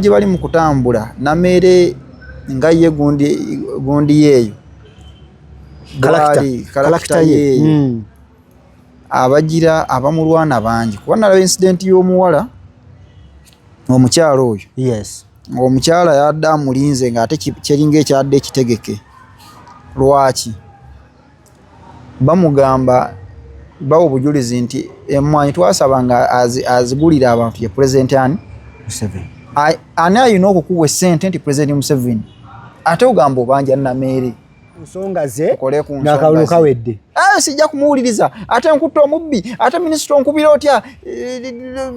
gye bali mu kutambula Namere nga ye gundi yeeyo karakita yeeyo abagira abamulwana bangi kuba nalaba incident y'omuwala omukyalo oyo yes omukyala yadda amulinze ng'ate kyeringa ekyadde ekitegeke lwaki bamugamba bawo obujulizi nti emmwanyi twasaba nga azigulira abantu ye President Museveni ani ayina okukuwa essente nti President Museveni ate ogamba obanja Namere nsonga ze n'akalulu kawedde sijja kumuwuliriza ate nkutta omubbi ate minisita onkubira otya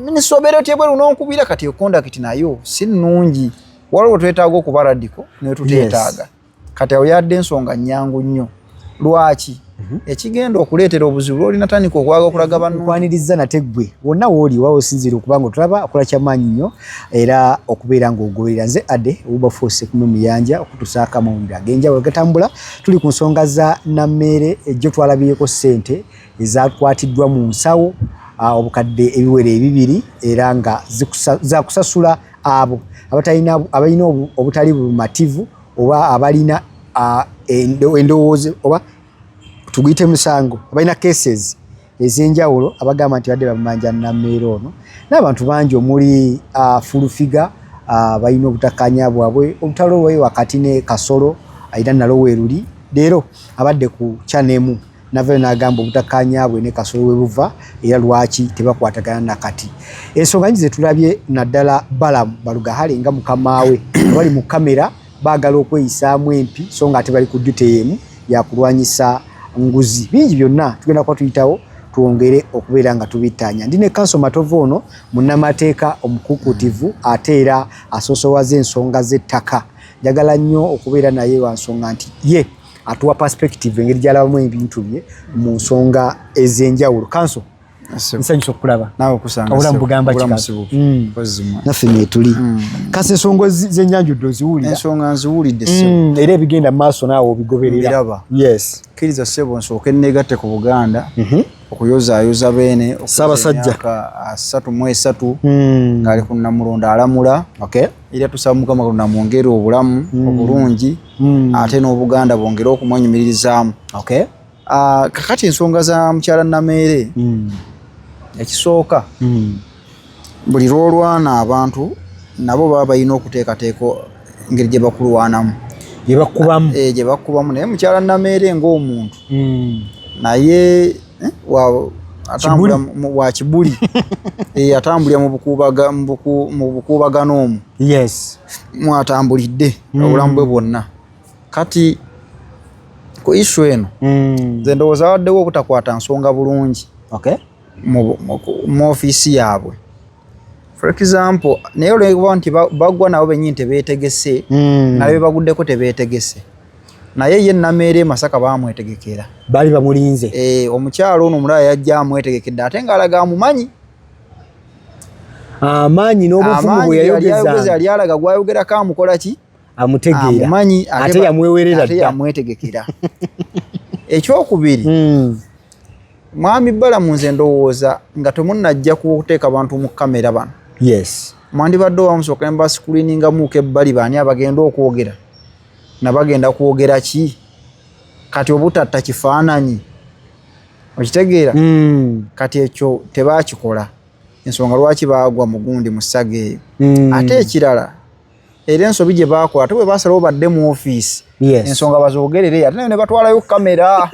minisita obeera otya bweru n'onkubira kati ekondakiti nayo si nnungi waliwo twetaaga okuba radiko naye tuteetaaga kati awo yadde ensonga nnyangu nnyo lwaki ekigenda okuleetera obuzibu olina tandika okwaga okulaga bannukwaniriza nate ggwe wonna wooli wawe osinziira okubanga otulaba okola kyamaanyi nnyo era okubeera ng'ogoberera nze Ade Wilberforce kume muyanja okutusaako amawulire ag'enjawulo gatambula tuli ku nsonga za Namere ejjo twalabyeko ssente ezakwatiddwa mu nsawo obukadde ebiwera 2 era nga zakusasula abo abalina obutali bumativu oba abalina endowooza oba tuguyite musango abalina cases ez'enjawulo abagamba nti badde bamanja Namere ono n'abantu bangi omuli Fulufiga balina obutakanya bwabwe obutalo bwe wakati ne Kasolo ayina nalo weeruli leero abadde ku chanemu navayo n'agamba obutakanya bwe ne Kasolo we buva era lwaki tebakwatagana nakati ensonga nyingi zetulabye naddala Balamu Balugahale nga mukamaawe bali mu kamera baagala okweyisaamu empi so nga ate bali ku duty emu yakulwanyisa nguzi bingi byonna tugenda kwa tuyitawo tuongere okubeera nga tubitanya ndine Kanso Matovu ono munnamateeka omukukutivu ate era asosowaza ensonga z'ettaka njagala nnyo okubeera naye wa nsonga nti ye atuwa perspective engeri gy'alabamu ebintu bye mu nsonga ez'enjawulo Kanso nsanyusa okulaba nawe okusanga obulamu bugamba kikazi naffe netuli kasi ensonga z'ennyanja oziwulira ensonga nziwulidde era ebigenda mu maaso naawe obigoberera yes kkiriza ssebo nsooke nneegatte ku Buganda okuyozaayoza beene Ssaabasajja 33 ng'ali ku Namulondo alamula era tusaba Mukama Katonda mwongere obulamu obulungi ate n'Obuganda bwongere okumwenyumiririzaamu kakati ensonga za mukyala Namere ekisooka buli lwolwana abantu nabo baba balina okuteekateeka engeri gye bakulwanamu gye bakubamu naye mukyala Namere ng'omuntu naye atambula wa kibuli atambulira mu bukuubagano omwo mwatambulidde obulamu bwe bwonna kati ku issue eno nze ndowooza waddewo obutakwata nsonga bulungi mu ofiisi yaabwe for example naye olwekuba nti baggwa nabo bennyini tebeetegese nabe baguddeko tebeetegese naye ye Namere Masaka baamwetegekera baali bamulinze omukyalo ono omulala yajja amwetegekedde ate ng'alaga amumanyi amaanyi n'obufumu bwe yayogeza yali alaga gwayogerako amukola ki amutegeera amumanyi ate yamwewerera ate yamwetegekera ekyokubiri mwami Balamu nze ndowooza nga temunnajja kuteeka abantu mu kamera bano mwandibadde owamusooka ne bascreeningamuuko ebbali baani abagenda okwogera nabagenda kwogera ki kati obutatta kifaananyi okitegeera kati ekyo tebaakikola ensonga lwaki baagwa mugundi mu ssaga eyo ate ekirala era ensobi gye baakola ate bwe basalawo badde mu ofiisi ensonga bazoogerere ate nayo ne batwalayo kamera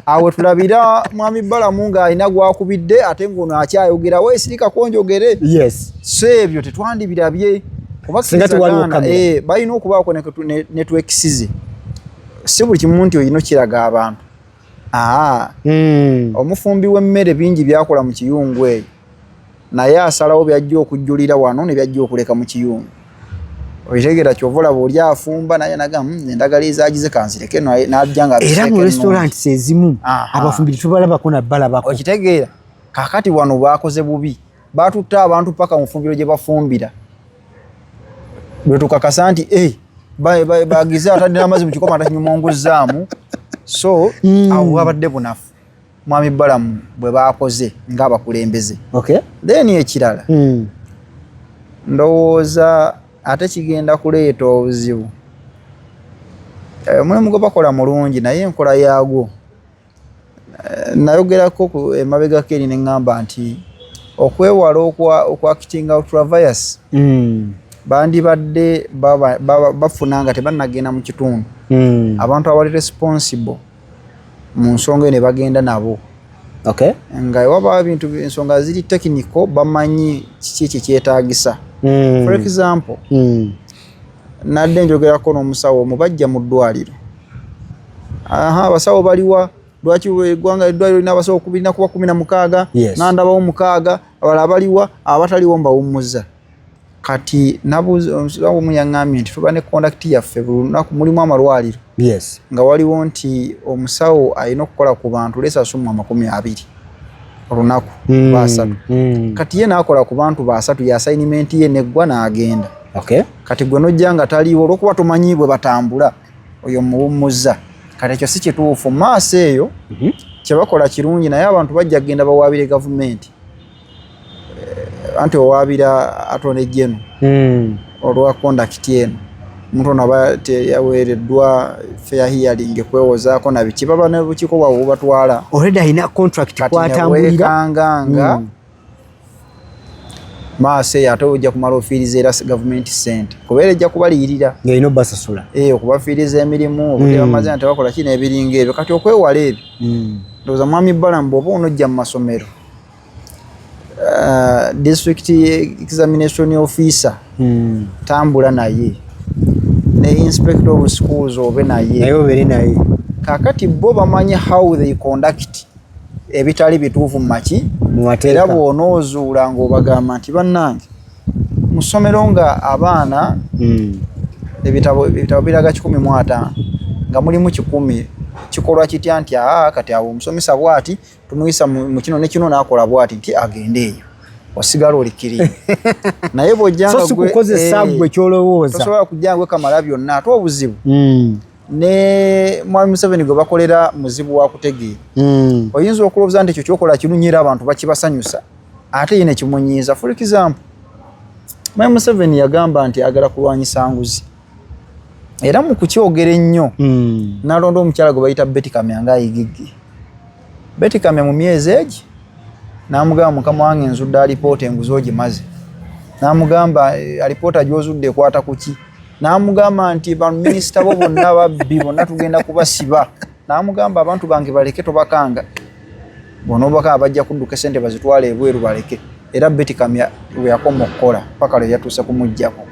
awe tulabira mwami Balamu ng'alina gwakubidde ate ng'ono akyayogera weesirikako njogere so ebyo tetwandibirabye balina okubaako netwekisize si buli kimu nti oyina kiraga abantu omufumbi w'emmere bingi byakola mu kiyungu eyo naye asalawo byajja okujjulira wano ne byajja okuleka mu kiyungu okitegera kyova olaba oli afumba naye naga endagala ezaagize kanzireke n'ajja nga era mu restaurants ezimu abafumbi tubalabako nabbalabako okitegeera kakati wano baakoze bubi batutta abantu paka mu fumbiro gye bafumbira bwe tukakasa nti bagize atadde n'amazzi mu kikoma atakinyumongozaamu so awo abadde bunafu mwami Balamu bwe baakoze ng'abakulembeze then ekirala ndowooza ate kigenda kuleeta obuzibu. Omulimu gwe bakola mulungi naye enkola yaagwo nayogerako emabegako eri ne ŋŋamba nti okwewala okwakitinga ultravirus bandibadde bafuna nga tebannagenda mu kitundu abantu abali responsible mu nsonga ne bagenda nabo nga waba ebintu ensonga ziri technical bamanyi kiki kyetaagisa. For example nadde njogerako n'omusawo omubajja mu ddwaliro abasawo baliwa lwaki eggwanga eddwaliro lina abasawo 216 nandabawo 6 abalala baliwa abataliwo mbawummuza. Kati nabuuza omu yaŋŋambye nti tuba ne conduct yaffe buli lunaku mulimu amalwaliro nga waliwo nti omusawo alina okukola ku bantu lesa 20 olunaku basatu. Kati ye naakola ku bantu basatu ya assignment ye neggwa n'agenda. Kati gwe nojja nga taliiwo olw'okuba tumanyibwe batambula oyo muwummuza. Kati ekyo si kituufu maaso eyo kyebakola kirungi naye abantu bajja kgenda bawaabire gavumenti anti owaabira atone jeno olwa conduct eno omuntu ono aba yaweereddwa fair hearing kwewozaako na biki baba ne bukiiko bwabwe bubatwala already alina contract kwatambulira maaso eyo ate ojja kumala ofiiriza era gavumenti sente kubeera ejja kubaliyirira ng'erina obbasasula okubafiiriza emirimu obudde bamaze nga tebakola kino ebiringa ebyo. Kati okwewala ebyo ndowooza mwami Balamu bw'oba onojja mu masomero district examination officer tambula naye ne inspector of schools obe naye kakati bo bamanyi how they conduct ebitali bituufu maki era bw'onoozuula ng'obagamba nti bannange mu ssomero nga abaana ebitabo biraga 15 nga mulimu 10 kikolwa kitya nti kati awo omusomesa bw'ati tumuyisa mu kino ne kino n'akola bw'ati nti agende eyo osigala olikiriye naye bw'ojjanga gwe kyolowooza tosobola kujja gwe kamala byonna ate obuzibu ne mwami Museveni gwe bakolera muzibu wa kutegeera oyinza okulowooza nti ekyo kyokola kirunyira abantu bakibasanyusa ate ye ne kimunyiiza. For example mwami Museveni yagamba nti agala kulwanyisa nguzi era mu kukyogera ennyo n'alonda omukyala gwe bayita Betty Kamya ng'ayigigge. Betty Kamya mu myezi egi n'amugamba mukama wange nzudde alipoota enguzi ogimaze n'amugamba alipoota gy'ozudde ekwata ku ki n'amugamba nti baminisita bo bonna babbi bonna tugenda kubasiba n'amugamba abantu bange baleke tobakanga bonoobakanga bajja kudduka sente bazitwala ebweru baleke. Era Betty Kamya we yakoma okukola paka lwe yatuuse kumuggyako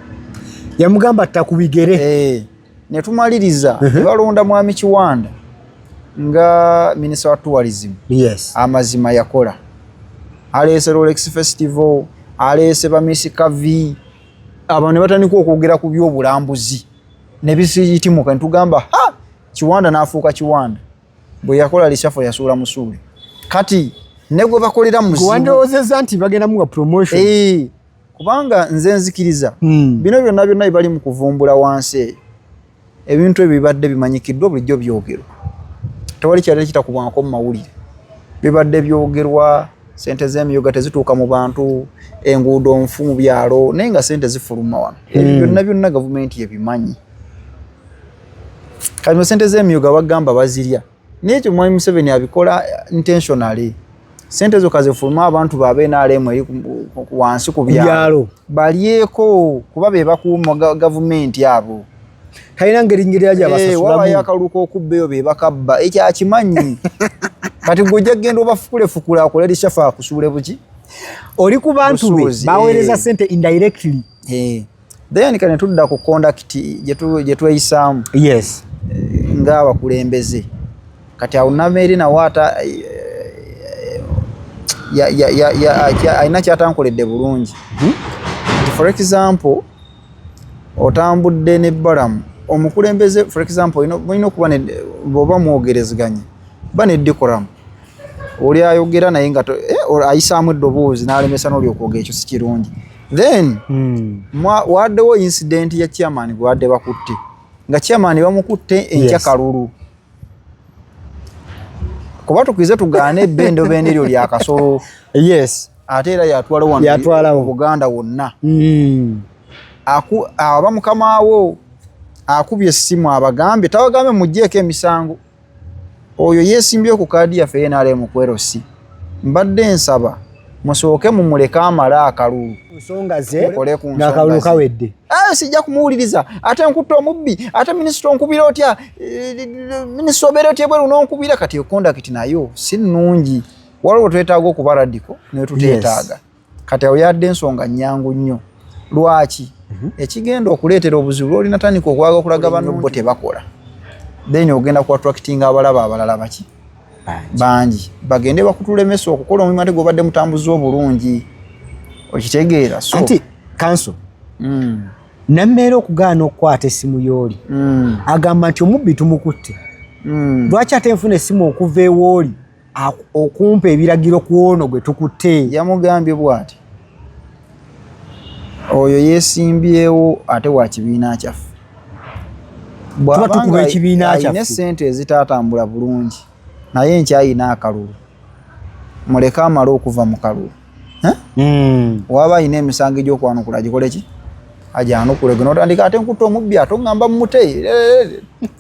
yamugamba takubigere ne tumaliriza balonda mwami Kiwanda nga minisita wa tourism amazima yakola aleese Rolex Festival aleese bamisi kavi abantu ne batandika okwogera ku by'obulambuzi ne bisiyitimuka ntugamba Kiwanda n'afuuka Kiwanda bwe yakola lishafo yasuula musuule. Kati ne gwe bakolera muzibu wandoozezza nti bagenda muwa promotion kubanga nze nzikiriza bino byonna bibali mu kuvumbula wansi ebintu ebyo bibadde bimanyikiddwa bulijjo byogerwa tewali kyali kitakubwako mu mawulire bibadde byogerwa sente z'emyoga tezituuka mu bantu enguudo nfu mu byalo naye nga sente zifuluma wano byonna gavumenti yebimanyi. Kati sente z'emyoga bagamba bazirya naye ekyo mwami Museveni abikola intentionally. Sente zo kazifuluma abantu babe n'alemu eri wansi ku byalo balyeko kuba be bakuuma gavumenti abo kalina ngeri yaja basasulamu wabayo akaluuka okubbeeyo be bakabba ekyakimanyi. Kati gujja genda obafukule akola lishafa akusuule buki oli ku bantu be baweereza sente indirectly then kane tudda ku conduct gye tweyisaamu ng'abakulembeze. Kati awo Nameeri nawaata alina kyatankoledde bulungi. For example otambudde ne Balamu omukulembeze for example mulina okuba bw'oba mwogerezeganye ba ne decorum oli ayogera naye nga ayisaamu eddoboozi n'alemesa n'oli okwogera ekyo si kirungi. Then waddewo incident ya chairman gwe wadde bakutte nga chairman bamukutte enkya kalulu kuba tukwize tugaane ebbendo bende eryo lya kasolo ate era yatwala wano Buganda wonna. Aba mukamawo akubye essimu abagambye tabagambe mujjeeko emisango. Oyo yeesimbye ku kaadi yaffe NRM kwerosi. Mbadde nsaba musooke mumuleka amala akalulu. Nsonga ze n'akalulu kawedde. Sijja kumuwuliriza. Ate nkutta omubbi, ate minisita onkubira otya, minisita obeera otya bweru n'onkubira kati kondakiti nayo si nnungi. Waliwo twetaaga okuba radiko ne tuteetaaga. Kati awo yadde ensonga nnyangu nnyo. Lwaki? Ekigenda okuleetera obuzibu olina tandika okwaga okulaga banno bo tebakola. Then ogenda ku attracting abalaba abalala baki? Bangi. Bagende bakutulemesa okukola omulimu ate gw'obadde mutambuza obulungi. Okitegeera. So anti kanso. Nammeera okugaana okukwata essimu y'oli. Agamba nti omubbi tumukutte. Lwaki ate nfuna essimu okuva ew'oli okumpa ebiragiro ku ono gwe tukutte? Yamugambye bw'ati. Oyo yeesimbyewo ate wa kibiina kyaffe. Bw'abanga ayina ssente ezitaatambula bulungi naye nkyayina akalulu. Muleke amala okuva mu kalulu. Waba ayina emisango egy'okwanukula gikole ki? Ajanukule gwe n'otandika ate nkutta omubbi ate oŋŋamba mumute.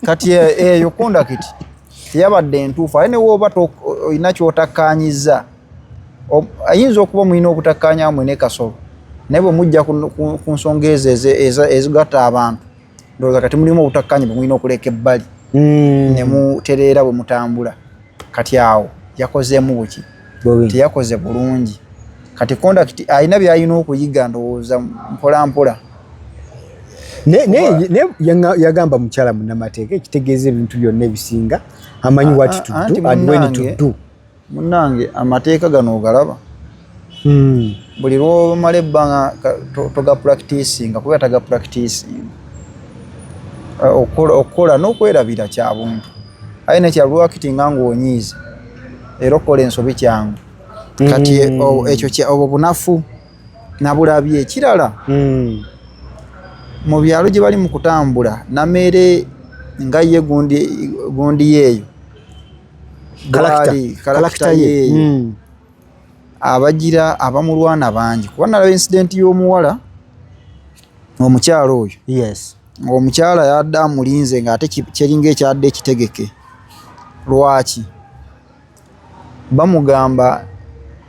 Kati eyo kondakiti teyabadde entuufu. Aye ne wooba olina ky'otakkaanyizza ayinza okuba mulina obutakkaanya mwine kasolo. Naye bwe mujja ku nsonga ezo ezigatta abantu ndowooza kati mulimu obutakkaanya bwe mulina okuleka ebbali ne mutereera bwe mutambula. Kati awo yakozeemu buki? Teyakoze bulungi. Kati kondakiti ayina by'alina okuyiga ndowooza mpola mpola. Yagamba mukyala munnamateeka ekitegeeza ebintu byonna ebisinga amanyi what to do and when to do. Munnange amateeka gano ogalaba. Buli lw'omala ebbanga toga practicinga kuba taga practicing. Okukola n'okwerabira kya buntu. Aye ne kya lwakitinga ng'onyiiza era okola ensobi kyangu. Kati ekyo obwo bunafu nabulabye. Ekirala mu byalo gye bali mu kutambula Namere nga ye gundi yeeyo kalakita yeeyo abagira abamulwana bangi. Kuba nalaba incident y'omuwala omukyalo oyo. Yes. Omukyala yadde amulinze ng'ate kyeringa ekyadde ekitegeke. Lwaki? Bamugamba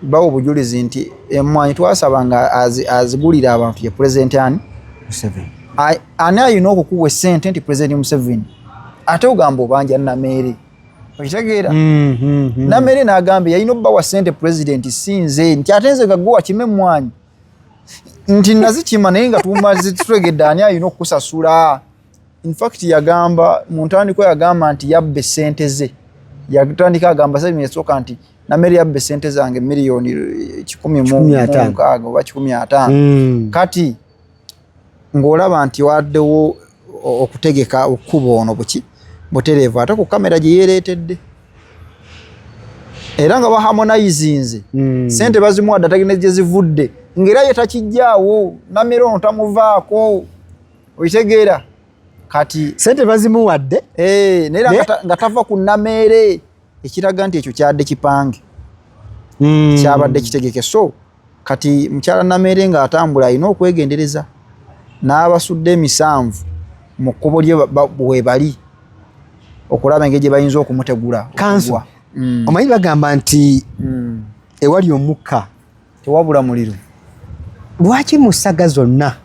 bawo obujulizi nti emmwanyi twasaba nga azigulira abantu ye President Museveni. Ani ayina okukuwa essente nti President Museveni ate ogamba obanja Namere. Okitegeera? Namere n'agamba yalina obbawa ssente President sinze nti ate nze gagguwa kime emmwanyi nti nazikima naye nga tutegedde ani ayina okukusasula. In fact yagamba mu ntandikwa yagamba nti yabbe ssente ze. Yatandika agamba Museveni esooka nti Namere yabbe ssente zange miliyoni 1,600 oba 150. Kati ng'olaba nti waddewo okutegeka okkubo ono buki butereevu ate ku kamera gye yeereetedde. Era nga baharmonizinze ssente bazimuwadde atagenda gye zivudde ng'era ye takijjaawo. Namere ono tamuvaako. Okitegeera? Kati ssente bazimuwadde naye nga tava ku Namere. Ekiraga nti ekyo kyadde kipange kyabadde kitegeke. So kati mukyala Namere ng'atambula alina okwegendereza n'abasudde emisanvu mu kkubo lye bwe bali okulaba engeri gye bayinza okumutegula. Kanso omanyi bagamba nti ewali omukka tewabula muliro. Lwaki mu ssaga zonna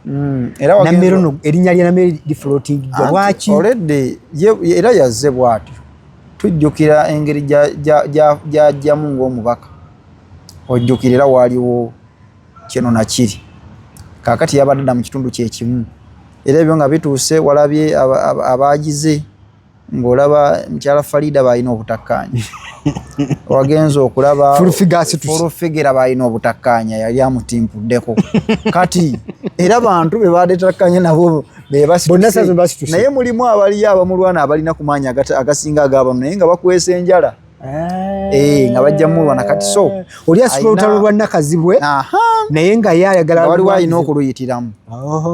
Namere ono erinnya lya Namere lifloating? Lwaki? Already era yazze bw'atyo. Tujjukira engeri gy'ajjamu ng'omubaka. Ojjukira era waaliwo kino na kiri. Kaakati yabadde dda mu kitundu kye kimu. Era ebyo nga bituuse walabye abaagize ng'olaba mukyala Farida baalina obutakkaanya. Wagenza okulaba Fulufigera baalina obutakkaanya yali amutimpuddeko. Kati era bantu be baadetakkanya nabo be basituse. Naye mulimu abaliyo abamulwana abalina ku maanyi agasinga ag'abano naye nga bakwesa enjala. Nga bajja mulwana. Kati so oli asula olutalo lwa Nakazibwe naye nga ye ayagala waliwo alina okuluyitiramu.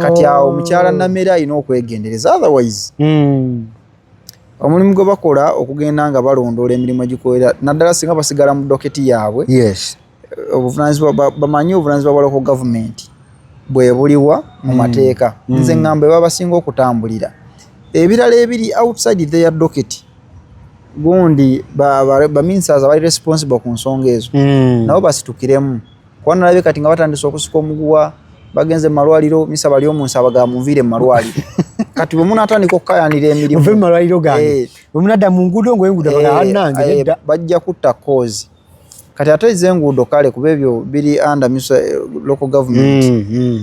Kati awo omukyala Namere alina okwegendereza. Otherwise omulimu gwe bakola okugenda nga balondoola emirimu egikolera naddala singa basigala mu doketi yaabwe. Yes. obuvunanyizibwa bamanyi obuvunanyizibwa bwa local government bwe buliwa mu mateeka nze ngamba babasinga okutambulira ebirala ebiri outside their docket gundi ba ministers abali responsible ku nsonga ezo nabo basitukiremu kwa nalabye kati nga batandise okusika omuguwa bagenze mu malwaliro misa bali omunsi abaga muvire mu malwaliro kati bwe munatandika okukayanira emirimu muve mu malwaliro gange bwe munadda mu nguudo ngoenguudo baganange bajja kutta cause kati ate izenguudo kale kuba ebyo biri under local government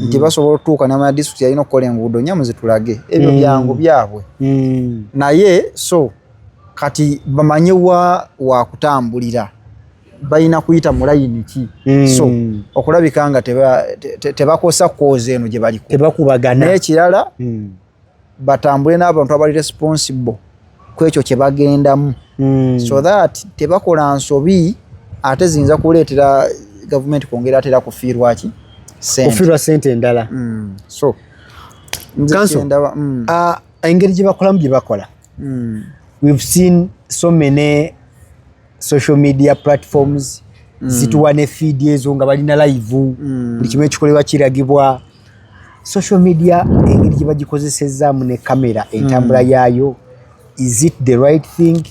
nti basobola otuuka n'amaya district yalina okukola enguudo nyamu zitulage ebyo byangu byabwe naye so kati bamanye wa kutambulira balina kuyita mu layini ki so okulabika nga tebakosa cause eno gye baliko tebakubagana naye ekirala batambule n'abantu abali responsible ku ekyo kye bagendamu so that tebakola nsobi ate ziyinza kuleetera government kwongera atera kufiirwa ki kufiirwa sente endala so engeri gye bakolamu gye bakola we've seen so many social media platforms zituwa ne feed ezo nga balina live buli kimu ekikolebwa kiragibwa social media engeri gye bagikozesezaamu ne kamera entambula yaayo is it the right thing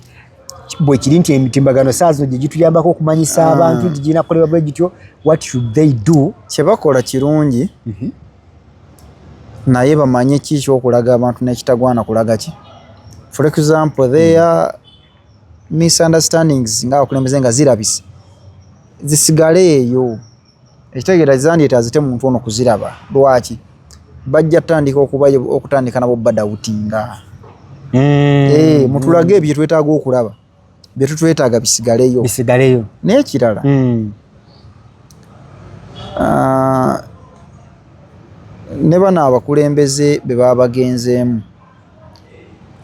bwe kiri nti emitimbagano saa zino gye gituyambako okumanyisa abantu nti girina kukolebwa bwe gityo what should they do kye bakola kirungi naye bamanye ki kyokulaga abantu n'ekitagwana kulaga ki for example there are misunderstandings nga abakulembeze nga zirabise zisigale eyo ekitegeeza nti azite muntu ono kuziraba lwaki bajja tandika okutandika nabo badawutinga mutulage ebyo twetaaga okulaba bye tutwetaaga bisigaleyo n'ekirala ne bano abakulembeze be baba bagenzeemu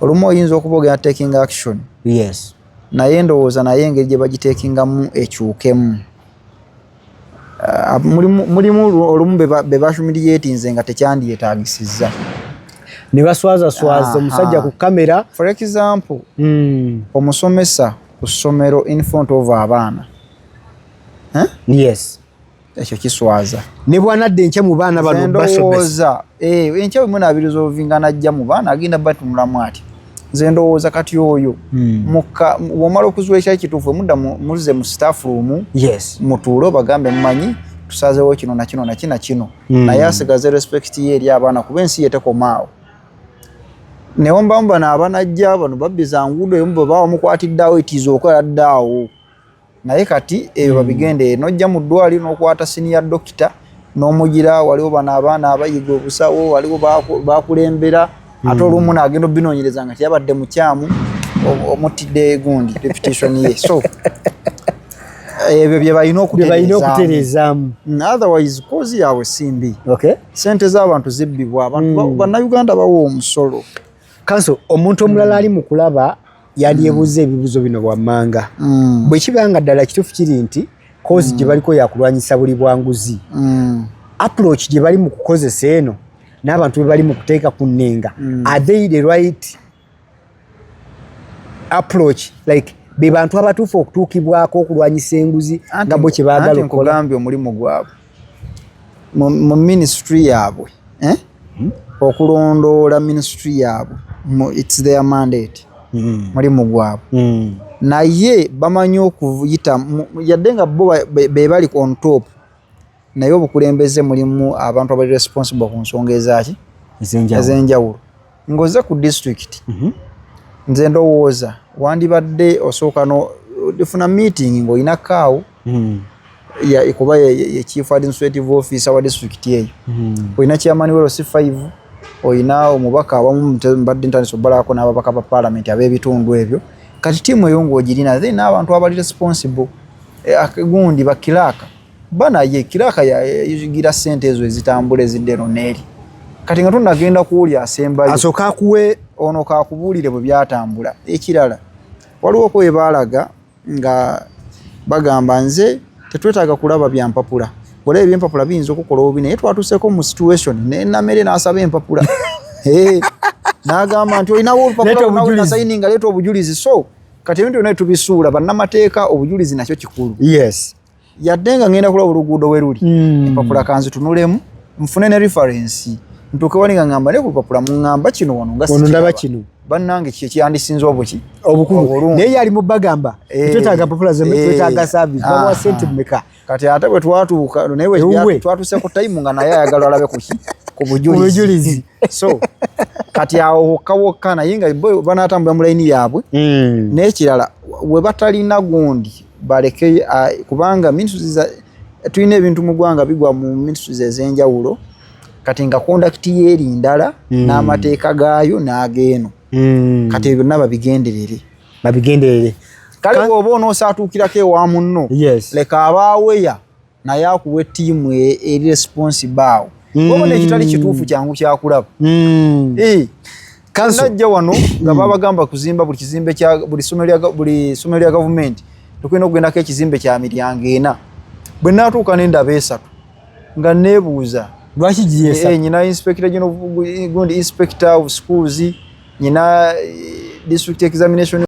olumu oyinza okuboogera taking action yes naye ndowooza naye engeri gye bagiteekingamu ekyukemu mulimu olumu be bashumiriyetinze nga tekyandyetaagisizza ne baswazaswaza omusajja ku kamera for example omusomesa ku ssomero in front of abaana yes ekyo kiswaza ne bwanadde enkya mu baana bano basomesa enkya bwe munaabiriza ovinga najja mu baana agenda batunulamu ati nze ndowooza kati oyo bw'omala okuzuula ekyali kituufu mudda muze mu staff room mutuule bagambe mumanyi tusazeewo kino nakino nakina kino naye asigaze respect ye eri abaana kuba ensi yetekomaawo newombamu bano abanajja bano babbiza nguudo eyo bwe bawa mukwatiddeawo itiiza okola ddaawo naye kati ebyo babigende nojja mu ddwaliro n'okwata senior doctor n'omugira waliwo bano abaana abayiga obusawo waliwo bakulembera ate olumu n'agenda obinoonyereza nga tiyabadde mukyamu omutidde gundi reputation ye so ebyo bye balina okutereezaamu otherwise kozi yaabwe simbi sente z'abantu zibbibwa abantu bannayuganda bawa omusolo kanso omuntu omulala ali mu kulaba yalyebuuza ebibuzo bino bwammanga bwe kibanga ddala kituufu kiri nti kozi gye baliko yakulwanyisa buli bwanguzi approach gye bali mu kukozesa eno n'abantu be bali mu kuteeka ku nnenga are they the right approach like be bantu abatuufu okutuukibwako okulwanyisa enguzi nga bo kye baagala okukola nkugambye omulimu gwabwe mu ministry yaabwe okulondoola ministry yaabwe it's their mandate mulimu gwabwe naye bamanyi okuyita yadde nga bo be bali on top naye obukulembeze mulimu abantu abali responsible ku nsonga ezaki ez'enjawulo ng'oze ku district nze ndowooza wandibadde osooka ofuna meeting ng'olina kaawo kuba ye chief administrative officer wa district eyo olina chairman wa C5 olina omubaka awamu mbadde ntandise obbalako n'ababaka ba parliament ab'ebitundu ebyo kati tiimu eyo ng'ogirina then n'abantu abali responsible gundi bakiraaka banaye kiraka yayigira sente ezo ezitambula eziddeno neeri kati nga tunagenda kuwulya asembayo asooka akuwe ono kakubuulire bwe byatambula ekirala waliwo ko webaalaga nga bagamba nze tetwetaaga kulaba bya mpapula olaba ebyempapula biyinza okukola obubi naye twatuuseko mu situation nenamere n'asaba empapula n'agamba nti olinawo olupapula nasayininga leeta obujulizi so kati ebintu byonna tubisuula bannamateeka obujulizi nakyo kikulu yadde nga ngenda kulaba oluguudo we luli empapula kanzitunulemu nfune ne reference ntuuke wali nga ngamba ne ku lupapula muŋŋamba kino wano nga ndaba kino bannange kyandisinze obuki obukulu naye yali mu bagamba twetaaga papula twetaaga service bawa sente mmeka kati ate bwe twatuuka naye bwe twatuuse ku time nga naye ayagala alabe ku bujulizi so kati awo wokka naye nga banaatambula mu layini yaabwe n'ekirala we batalina gundi baleke kubanga tulina ebintu mu ggwanga bigwa mu ministries ez'enjawulo kati nga kondakiti yeeri ndala n'amateeka gaayo n'ageeno kati ebyo byonna babigenderere kale bw'oba onoosaatuukirako ewa munno leka abaaweya naye akuwa ettiimu eri responsible awo obona ekitali kituufu kyangu kyakulaba najja wano nga babagamba kuzimba buli ssomero lya gavumenti tukulina okugendako ekizimbe kya miryango 4 bwe naatuuka n'endaba 3 nga neebuuza lwaki giyesa nyina inspector gundi inspector of schools nyina district examination